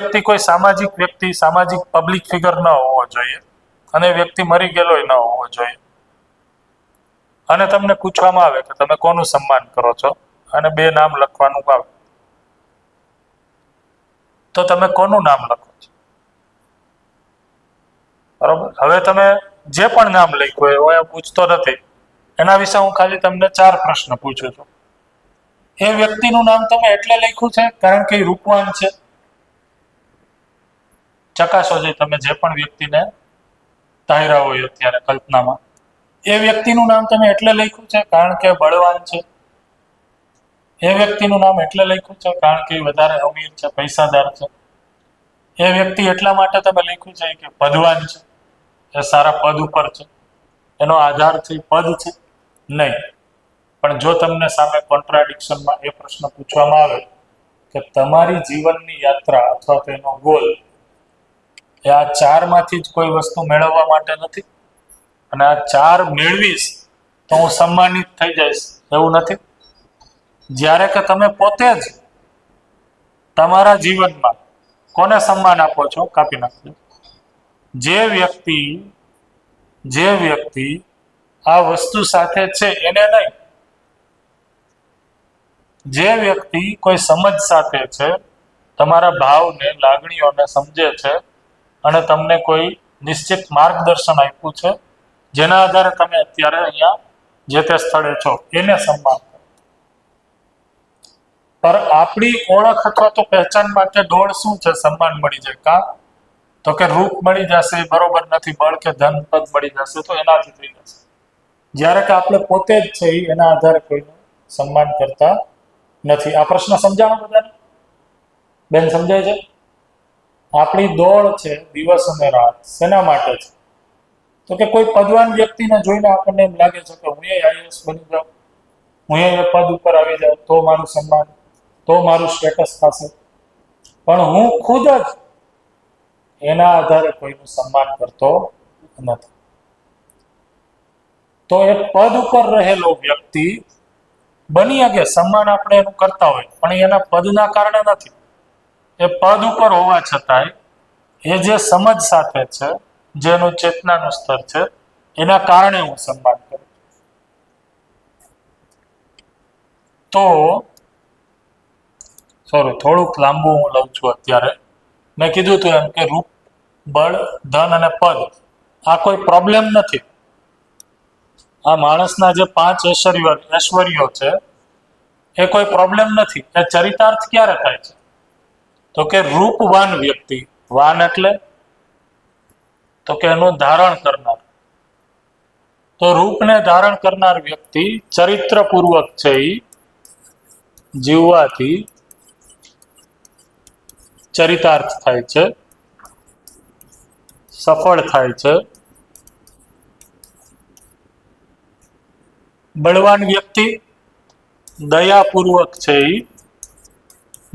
વ્યક્તિ કોઈ સામાજિક વ્યક્તિ, સામાજિક પબ્લિક ફિગર ન હોવો જોઈએ અને વ્યક્તિ મરી ગયેલો ન હોવો જોઈએ. અને તમને પૂછવામાં આવે કે તમે કોનું સન્માન કરો છો અને બે નામ લખવાનું આવે, તો તમે કોનું નામ લખો છો? બરોબર. હવે તમે જે પણ નામ લખ્યું હોય હું પૂછતો નથી, એના વિશે હું ખાલી તમને 4 પ્રશ્ન પૂછું છું. એ વ્યક્તિનું નામ તમે એટલે લખ્યું છે કારણ કે રૂપવાન છે? ચકાસો જે તમે જે પણ વ્યક્તિને ધાર્યા હોય અત્યારે કલ્પનામાં, એ વ્યક્તિનું નામ તમે એટલે લખ્યું છે કારણ કે બળવાન છે? એ વ્યક્તિનું નામ એટલે લખ્યું છે કારણ કે વધારે અમીર છે, પૈસાદાર છે? એ વ્યક્તિ એટલા માટે તમે લખ્યું છે કે પદવાન છે, એ સારા પદ ઉપર છે, એનો આધાર છે પદ છે? નહીં. પણ જો તમને સામે કોન્ટ્રાડિક્શનમાં એ પ્રશ્ન પૂછવામાં આવે કે તમારી જીવનની યાત્રા અથવા તો એનો ગોલ એ આ 4 માંથી જ કોઈ વસ્તુ મેળવવા માટે નથી અને આ 4 મેળવીશ તો હું સન્માનિત થઈ જઈશ એવું નથી. જ્યારે કે તમે પોતે જ તમારા જીવનમાં કોને સન્માન આપો છો? કાપી નાખજો. જે વ્યક્તિ આ વસ્તુ સાથે છે એને નહીં, જે વ્યક્તિ કોઈ સમજ સાથે છે, તમારા ભાવને, લાગણીઓને સમજે છે અને તમને કોઈ નિશ્ચિત માર્ગદર્શન આપ્યું છે જેના આધારે તમે અત્યારે અહીંયા જે તે સ્થળે છો, એને સન્માન કરો. પર આપણી ઓળખ અથવા તો પહેચાન માટે દોડ શું છે? સન્માન મળી જાય. કા તો કે રૂપ મળી જશે, બરોબર નથી, બળ કે ધન પદ મળી જશે તો એનાથી થઈ જશે. જ્યારે કે આપણે પોતે જ છે એના આધારે કોઈનું સન્માન કરતા નથી. આ પ્રશ્ન સમજાણો બધાને? બેન સમજાય છે? આપણી દોડ છે દિવસ અને રાત શેના માટે છે? તો કે કોઈ પદવાન વ્યક્તિને જોઈને આપણને એમ લાગે છે કે હું એ આઈએએસ બની જાઉં, હું એ પદ ઉપર આવી જાઉં તો મારું સન્માન, તો મારું સ્ટેટસ થશે. પણ હું ખુદ જ એના આધારે કોઈનું સન્માન કરતો નથી. તો એ પદ ઉપર રહેલો વ્યક્તિ બની શકે સન્માન આપણે એનું કરતા હોય, પણ એના પદના કારણે નથી. એ પદ ઉપર હોવા છતાંય એ જે સમજ સાથે છે, જેનું ચેતનાનું સ્તર છે, એના કારણે હું સન્માન કરું. તો સોરી, થોડુંક લાંબુ હું લઉં છું અત્યારે. મેં કીધું હતું એમ કે રૂપ, બળ, ધન અને પદ આ કોઈ પ્રોબ્લેમ નથી. આ માણસના જે 5 ઐશ્વર્યો છે એ કોઈ પ્રોબ્લેમ નથી. એ ચરિતાર્થ ક્યારે થાય છે? તો કે રૂપવાન વ્યક્તિ, વાન એટલે તો કે એનું ધારણ કરનાર. તો રૂપને ધારણ કરનાર વ્યક્તિ ચરિત્રપૂર્વક છે એ જીવવાથી ચરિતાર્થ થાય છે, સફળ થાય છે. બળવાન વ્યક્તિ દયાપૂર્વક છે એ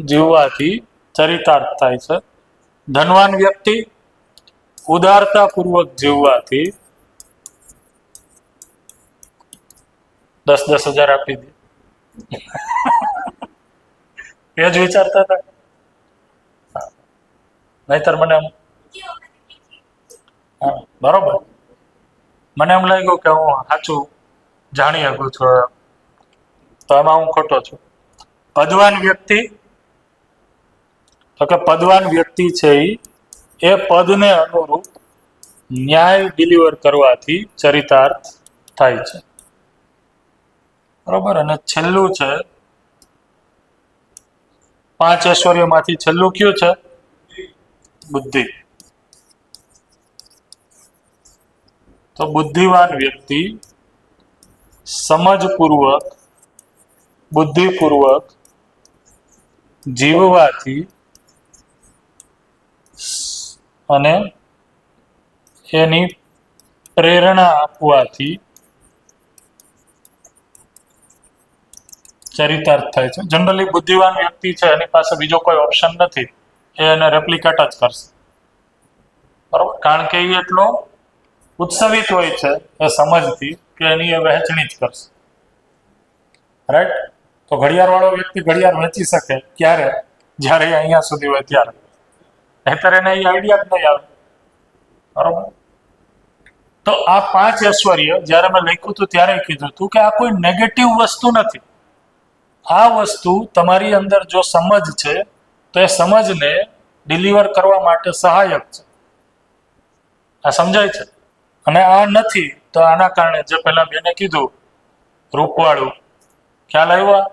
જીવવાથી ચરિતાર્થ થાય છે. ધનવાન વ્યક્તિ ઉદારતાપૂર્વક જીવવાથી 10,000 આપી દે. એ જ વિચારતા હતા. નહીતર મને બરોબર, મને એમ લાગ્યું કે હું સાચું જાણી શકું છું, તો એમાં હું ખોટો છું. પદવાન વ્યક્તિ તો કે પદવાન વ્યક્તિ છે એ પદને અનુરૂપ ન્યાય ડિલિવર કરવાથી ચરિતાર્થ થાય છે. બરોબર. અને છેલ્લું છે 5 ઐશ્વર્યમાંથી છેલ્લું કયું છે? બુદ્ધિ. તો બુદ્ધિવાન વ્યક્તિ સમજપૂર્વક, બુદ્ધિપૂર્વક જીવવાથી અને એની પ્રેરણા આપવાથી ચરિતાર્થ થાય છે. જનરલી બુદ્ધિવાન વ્યક્તિ છે એની પાસે બીજો કોઈ ઓપ્શન નથી, એ એને રેપ્લિકેટ જ કરશે. બરોબર. કારણ કે એ એટલો ઉત્સવિત હોય છે એ સમજથી કે એની એ વહેંચણી જ કરશે. રાઈટ. તો ઘડિયાળ વાળો વ્યક્તિ ઘડિયાળ વેચી શકે ક્યારે? જ્યારે અહીંયા સુધી હોય ત્યારે. નહીતર એને એ આઈડિયા જ નહીં આવે. બરોબર. તો આ 5 ઐશ્વર્ય જ્યારે મેં લખ્યું હતું ત્યારે કીધું હતું કે આ કોઈ નેગેટિવ વસ્તુ નથી. આ વસ્તુ તમારી અંદર જો સમજ છે તો એ સમજને ડિલિવર કરવા માટે સહાયક છે. આ સમજાય છે? અને આ નથી તો આના કારણે જે પેલા બેને કીધું રૂપવાળું, ખ્યાલ આવ્યો?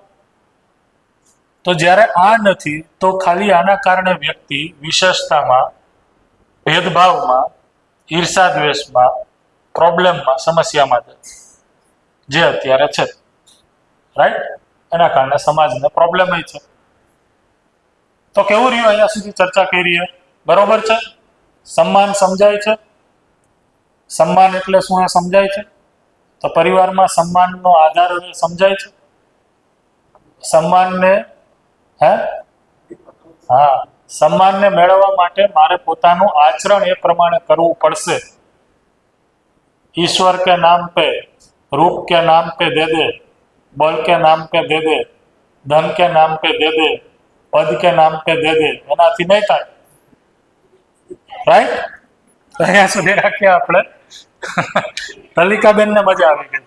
તો જ્યારે આ નથી તો ખાલી આના કારણે વ્યક્તિ વિશેષતામાં, ભેદભાવમાં, ઈર્ષા દ્વેષમાં, પ્રોબ્લેમમાં, સમસ્યામાં જે અત્યારે છે, રાઈટ? એના કારણે સમાજને પ્રોબ્લેમ છે. તો કેવું રહ્યું અહીંયા સુધી ચર્ચા કરી? બરોબર છે? સન્માન સમજાય છે? સન્માન એટલે શું એ સમજાય છે? તો પરિવારમાં સન્માનનો આધાર સમજાય છે? સન્માનને હા, સન્માનને મેળવવા માટે મારે પોતાનું આચરણ એ પ્રમાણે કરવું પડશે. ईश्वर के नाम पे, रूप के नाम पे दे दे, बल के नाम पे दे दे, धन के नाम पे दे दे, पद के नाम पे दे दे, એનાથી નહીં થાય. રાઈટ? અહીંયા સુધી રાખીએ આપણે. તલિકાબેન ને મજા આવી ગઈ.